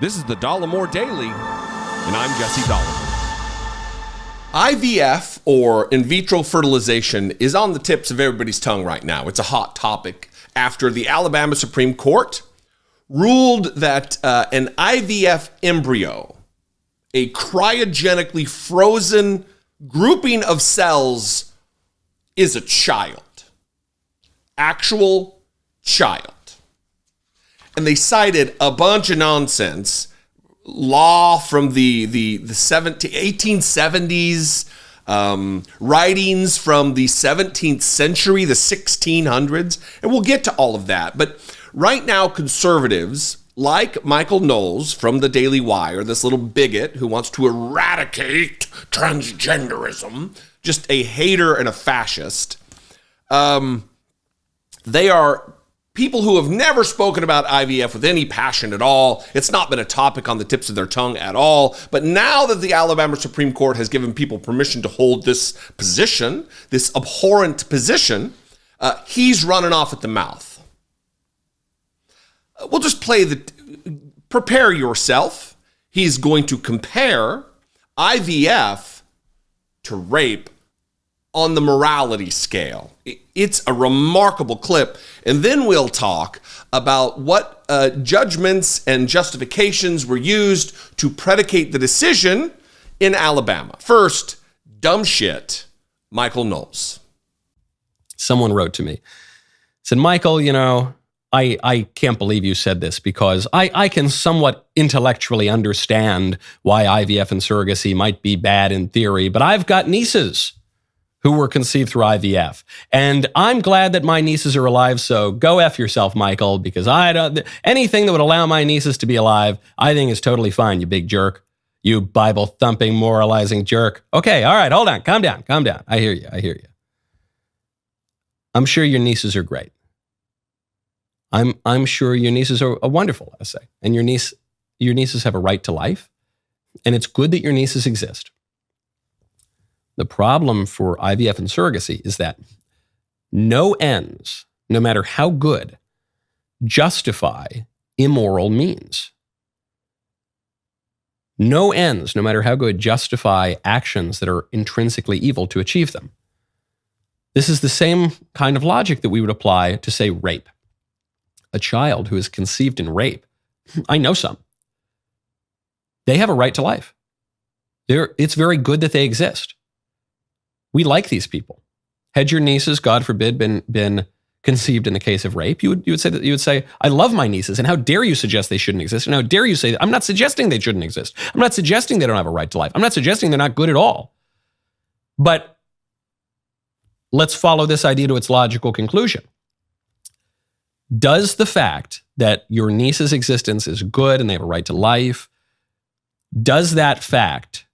This is the Dollemore Daily, and I'm Jesse Dollemore. IVF, or in vitro fertilization, is on the tips of everybody's tongue right now. It's a hot topic after the Alabama Supreme Court ruled that an IVF embryo, a cryogenically frozen grouping of cells, is a child. Actual child. And they cited a bunch of nonsense, law from the 1870s, writings from the 17th century, the 1600s, and we'll get to all of that. But right now, conservatives like Michael Knowles from the Daily Wire, this little bigot who wants to eradicate transgenderism, just a hater and a fascist, they are people who have never spoken about IVF with any passion at all. It's not been a topic on the tips of their tongue at all. But now that the Alabama Supreme Court has given people permission to hold this position, this abhorrent position, he's running off at the mouth. We'll just prepare yourself. He's going to compare IVF to rape on the morality scale. It's a remarkable clip. And then we'll talk about what judgments and justifications were used to predicate the decision in Alabama. First, dumb shit, Michael Knowles. Someone wrote to me, said, Michael, I can't believe you said this because I can somewhat intellectually understand why IVF and surrogacy might be bad in theory, but I've got nieces who were conceived through IVF. And I'm glad that my nieces are alive, so go F yourself, Michael, because anything that would allow my nieces to be alive, I think is totally fine, you big jerk. You Bible-thumping, moralizing jerk. Okay, all right, hold on, calm down. I hear you. I'm sure your nieces are great. I'm sure your nieces are wonderful, I say. And your nieces have a right to life, and it's good that your nieces exist. The problem for IVF and surrogacy is that no ends, no matter how good, justify immoral means. No ends, no matter how good, justify actions that are intrinsically evil to achieve them. This is the same kind of logic that we would apply to, say, rape. A child who is conceived in rape, I know some. They have a right to life. It's very good that they exist. We like these people. Had your nieces, God forbid, been conceived in the case of rape, you would say, I love my nieces, and how dare you suggest they shouldn't exist? And how dare you say that? I'm not suggesting they shouldn't exist. I'm not suggesting they don't have a right to life. I'm not suggesting they're not good at all. But let's follow this idea to its logical conclusion. Does the fact that your niece's existence is good and they have a right to life, does that fact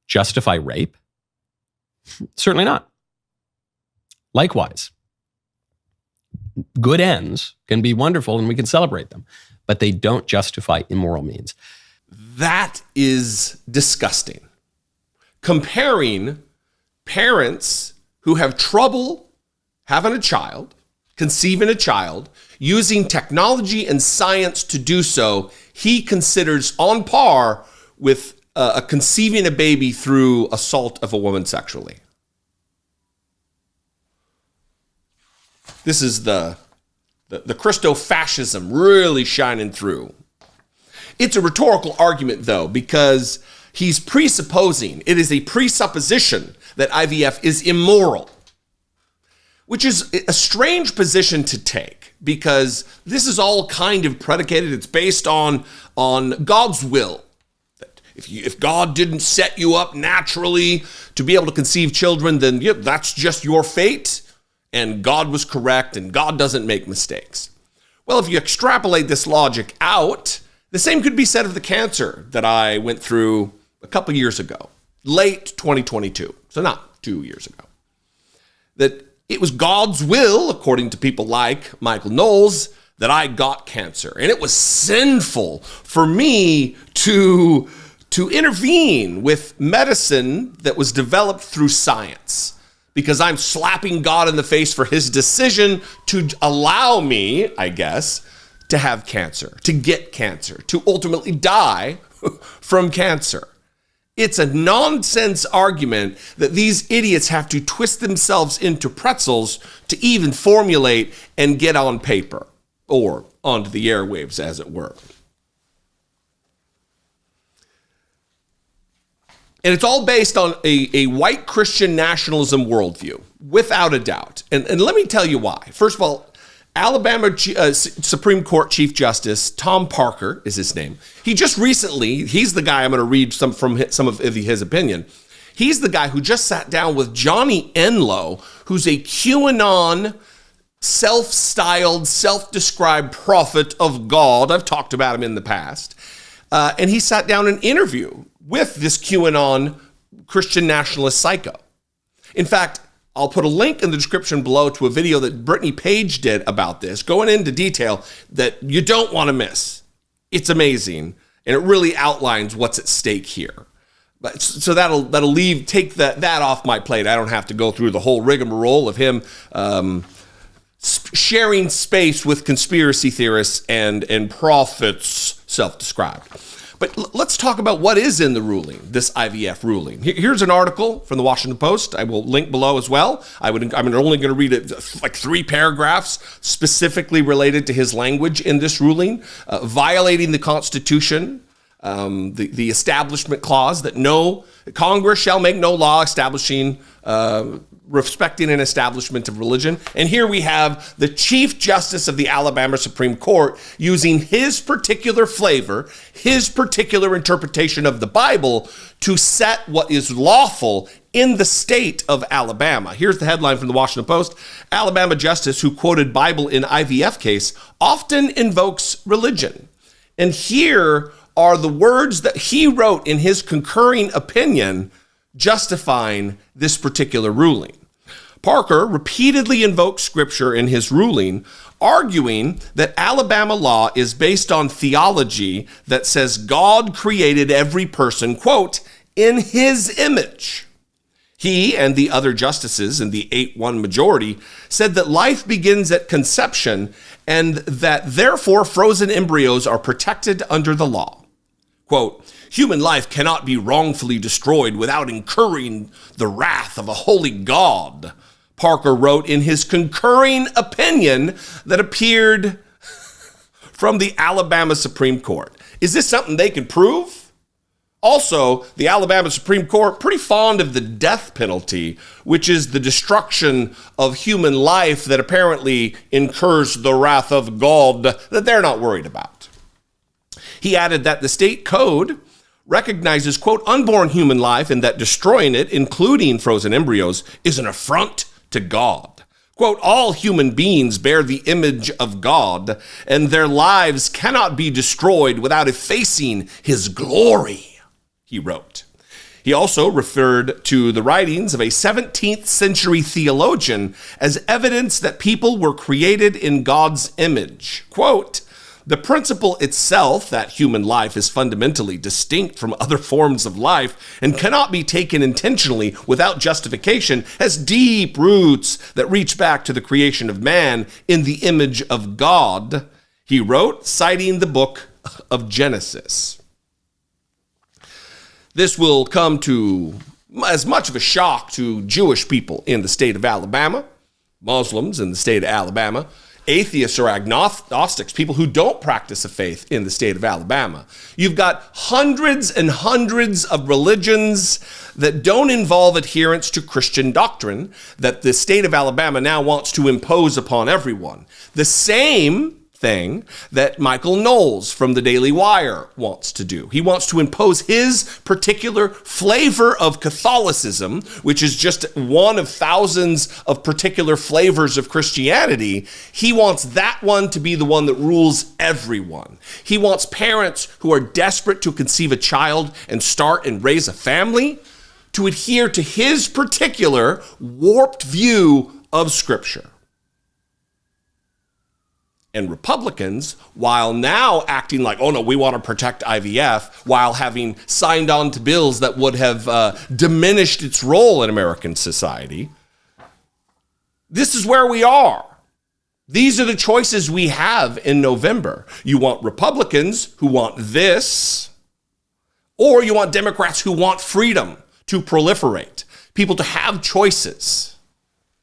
justify rape? Certainly not. Likewise, good ends can be wonderful and we can celebrate them, but they don't justify immoral means. That is disgusting. Comparing parents who have trouble having a child, conceiving a child, using technology and science to do so, he considers on par with conceiving a baby through assault of a woman sexually. This is the Christo fascism really shining through. It's a rhetorical argument, though, because he's presupposing, it is a presupposition that IVF is immoral, which is a strange position to take because this is all kind of predicated, it's based on God's will. If God didn't set you up naturally to be able to conceive children, then that's just your fate, and God was correct, and God doesn't make mistakes. Well, if you extrapolate this logic out, the same could be said of the cancer that I went through a couple years ago, late 2022, so not 2 years ago. That it was God's will, according to people like Michael Knowles, that I got cancer, and it was sinful for me to intervene with medicine that was developed through science because I'm slapping God in the face for his decision to allow me, I guess, to have cancer, to get cancer, to ultimately die from cancer. It's a nonsense argument that these idiots have to twist themselves into pretzels to even formulate and get on paper, or onto the airwaves, as it were. And it's all based on a white Christian nationalism worldview, without a doubt. And let me tell you why. First of all, Alabama Supreme Court Chief Justice Tom Parker is his name. He just recently, he's the guy I'm going to read some of his opinion. He's the guy who just sat down with Johnny Enlow, who's a QAnon self-styled, self-described prophet of God. I've talked about him in the past. And he sat down an interview with this QAnon Christian nationalist psycho. In fact, I'll put a link in the description below to a video that Brittany Page did about this, going into detail that you don't want to miss. It's amazing, and it really outlines what's at stake here. But so that'll take that off my plate. I don't have to go through the whole rigmarole of him sharing space with conspiracy theorists and prophets, self-described. But let's talk about what is in the ruling, this IVF ruling. Here's an article from the Washington Post. I will link below as well. I'm only going to read it like 3 paragraphs specifically related to his language in this ruling, violating the Constitution, the Establishment Clause, that no Congress shall make no law establishing respecting an establishment of religion. And here we have the Chief Justice of the Alabama Supreme Court using his particular flavor, his particular interpretation of the Bible to set what is lawful in the state of Alabama. Here's the headline from the Washington Post. Alabama justice who quoted Bible in IVF case often invokes religion. And here are the words that he wrote in his concurring opinion justifying this particular ruling. Parker repeatedly invoked scripture in his ruling, arguing that Alabama law is based on theology that says God created every person, quote, in his image. He and the other justices in the 8-1 majority said that life begins at conception and that therefore frozen embryos are protected under the law. Quote, human life cannot be wrongfully destroyed without incurring the wrath of a holy God, Parker wrote in his concurring opinion that appeared from the Alabama Supreme Court. Is this something they can prove? Also, the Alabama Supreme Court, pretty fond of the death penalty, which is the destruction of human life that apparently incurs the wrath of God that they're not worried about. He added that the state code recognizes, quote, unborn human life and that destroying it, including frozen embryos, is an affront to God. Quote, all human beings bear the image of God, and their lives cannot be destroyed without effacing his glory, he wrote. He also referred to the writings of a 17th century theologian as evidence that people were created in God's image. Quote, the principle itself that human life is fundamentally distinct from other forms of life and cannot be taken intentionally without justification has deep roots that reach back to the creation of man in the image of God, he wrote, citing the book of Genesis. This will come to as much of a shock to Jewish people in the state of Alabama, Muslims in the state of Alabama, atheists or agnostics, people who don't practice a faith in the state of Alabama. You've got hundreds and hundreds of religions that don't involve adherence to Christian doctrine that the state of Alabama now wants to impose upon everyone. The same thing that Michael Knowles from the Daily Wire wants to do. He wants to impose his particular flavor of Catholicism, which is just one of thousands of particular flavors of Christianity. He wants that one to be the one that rules everyone. He wants parents who are desperate to conceive a child and start and raise a family to adhere to his particular warped view of Scripture. And Republicans, while now acting like, oh no, we want to protect IVF, while having signed on to bills that would have diminished its role in American society, this is where we are. These are the choices we have in November. You want Republicans who want this, or you want Democrats who want freedom to proliferate, people to have choices.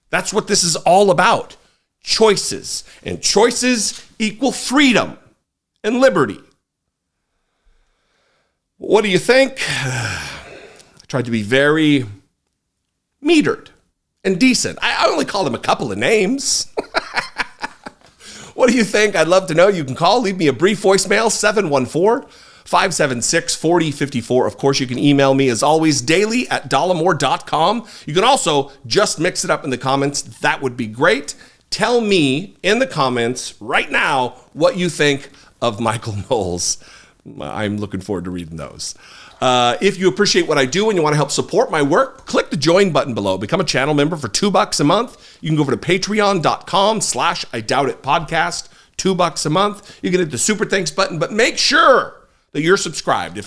That's what this is all about. Choices. And choices equal freedom and liberty. What do you think? I tried to be very metered and decent. I only called him a couple of names. What do you think? I'd love to know. You can call, leave me a brief voicemail, 714-576-4054. Of course, you can email me as always, daily@dollemore.com. You can also just mix it up in the comments. That would be great. Tell me in the comments right now what you think of Michael Knowles. I'm looking forward to reading those. If you appreciate what I do and you want to help support my work, click the join button below. Become a channel member for $2 a month. You can go over to patreon.com/IDoubtItPodcast, $2 a month. You can hit the super thanks button, but make sure that you're subscribed.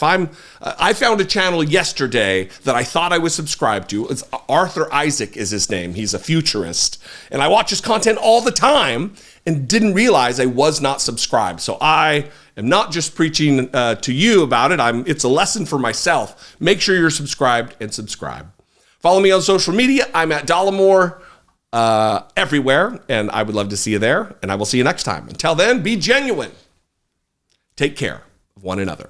I found a channel yesterday that I thought I was subscribed to. It's Arthur Isaac is his name. He's a futurist. And I watch his content all the time and didn't realize I was not subscribed. So I am not just preaching to you about it. It's a lesson for myself. Make sure you're subscribed and subscribe. Follow me on social media. I'm at Dollemore everywhere, and I would love to see you there. And I will see you next time. Until then, be genuine. Take care of one another.